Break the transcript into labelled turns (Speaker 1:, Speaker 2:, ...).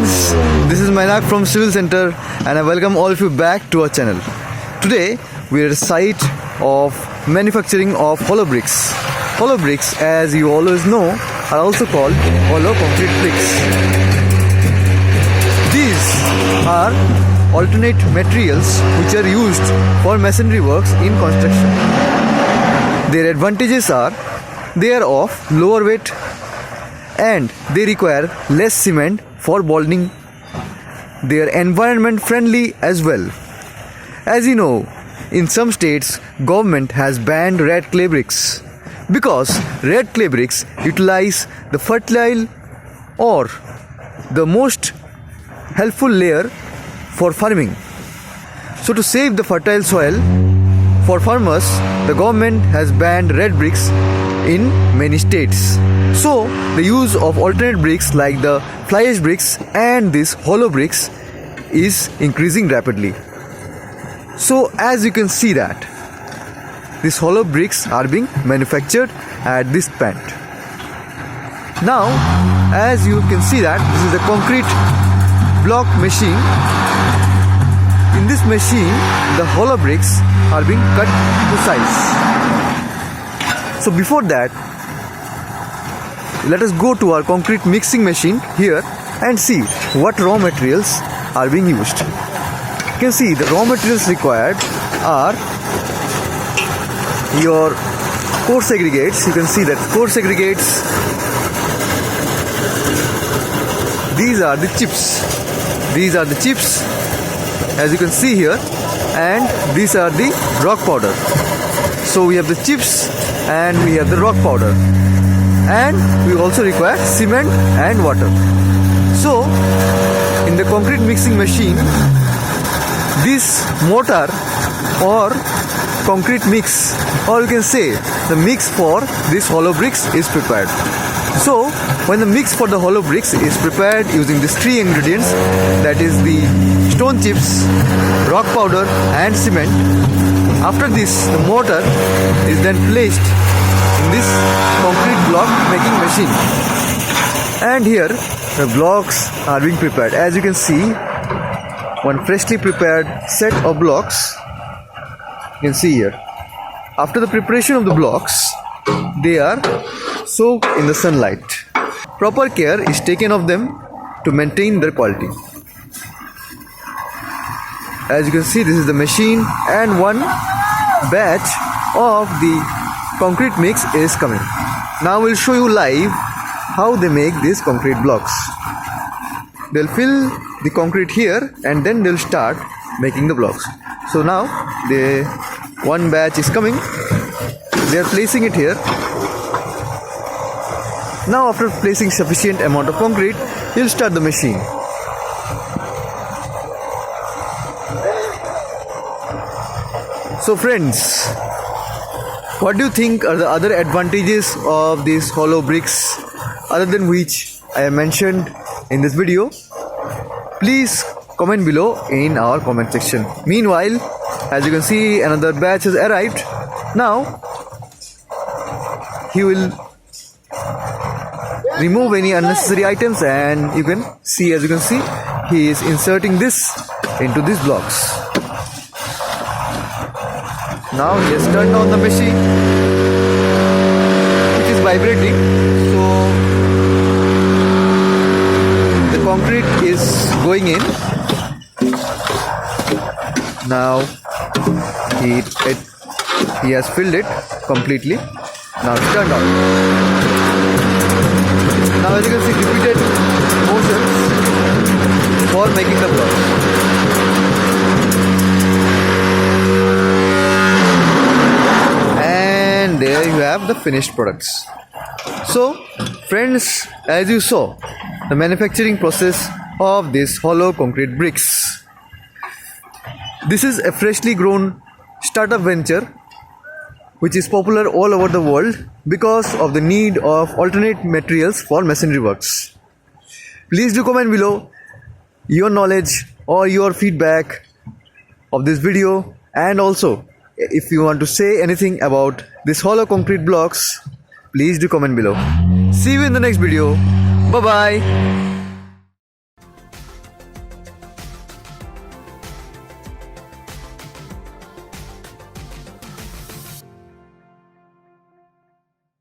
Speaker 1: friends, this is Mainak from Civil Center and I welcome all of you back to our channel. Today we are at a site of manufacturing of hollow bricks. Hollow bricks, as you always know, are also called hollow concrete bricks. These are alternate materials which are used for masonry works in construction. Their advantages are they are of lower weight and they require less cement for bonding. They are environment friendly as well. As you know, in some states government has banned red clay bricks because red clay bricks utilize the fertile or the most helpful layer for farming. So to save the fertile soil for farmers, the government has banned red bricks in many states. So the use of alternate bricks like the fly ash bricks and these hollow bricks is increasing rapidly. So as you can see that these hollow bricks are being manufactured at this plant. Now as you can see that this is a concrete block machine. In this machine the hollow bricks are being cut to size. So before that, let us go to our concrete mixing machine here and see what raw materials are being used. You can see the raw materials required are your coarse aggregates. You can see that coarse aggregates, these are the chips. These are the chips as you can see here, and these are the rock powder. So we have the chips and we have the rock powder, and we also require cement and water. So in the concrete mixing machine, this mortar or concrete mix, or you can say the mix for this hollow bricks is prepared. So when the mix for the hollow bricks is prepared using these three ingredients, that is the stone chips, rock powder and cement, after this the mortar is then placed in this concrete block making machine, and here the blocks are being prepared. As you can see, one freshly prepared set of blocks you can see here. After the preparation of the blocks, they are soaked in the sunlight. Proper care is taken of them to maintain their quality. As you can see, this is the machine and one batch of the concrete mix is coming. Now we'll show you live how they make these concrete blocks. They'll fill the concrete here and then they'll start making the blocks. So now the one batch is coming. They are placing it here. Now after placing sufficient amount of concrete, you'll start the machine. So friends, what do you think are the other advantages of these hollow bricks other than which I have mentioned in this video? Please comment below in our comment section. Meanwhile, as you can see, another batch has arrived. Now he will remove any unnecessary items, and you can see, as you can see, he is inserting this into these blocks. Now he has turned on the machine, which is vibrating, so the concrete is going in. Now he has filled it completely. Now it's turned on. Now as you can see, repeated motions for making the blocks. And there you have the finished products. So friends, as you saw the manufacturing process of this hollow concrete bricks. This is a freshly grown startup venture which is popular all over the world because of the need of alternate materials for masonry works. Please do comment below your knowledge or your feedback of this video, and also if you want to say anything about this hollow concrete blocks, please do comment below. See you in the next video. Bye bye.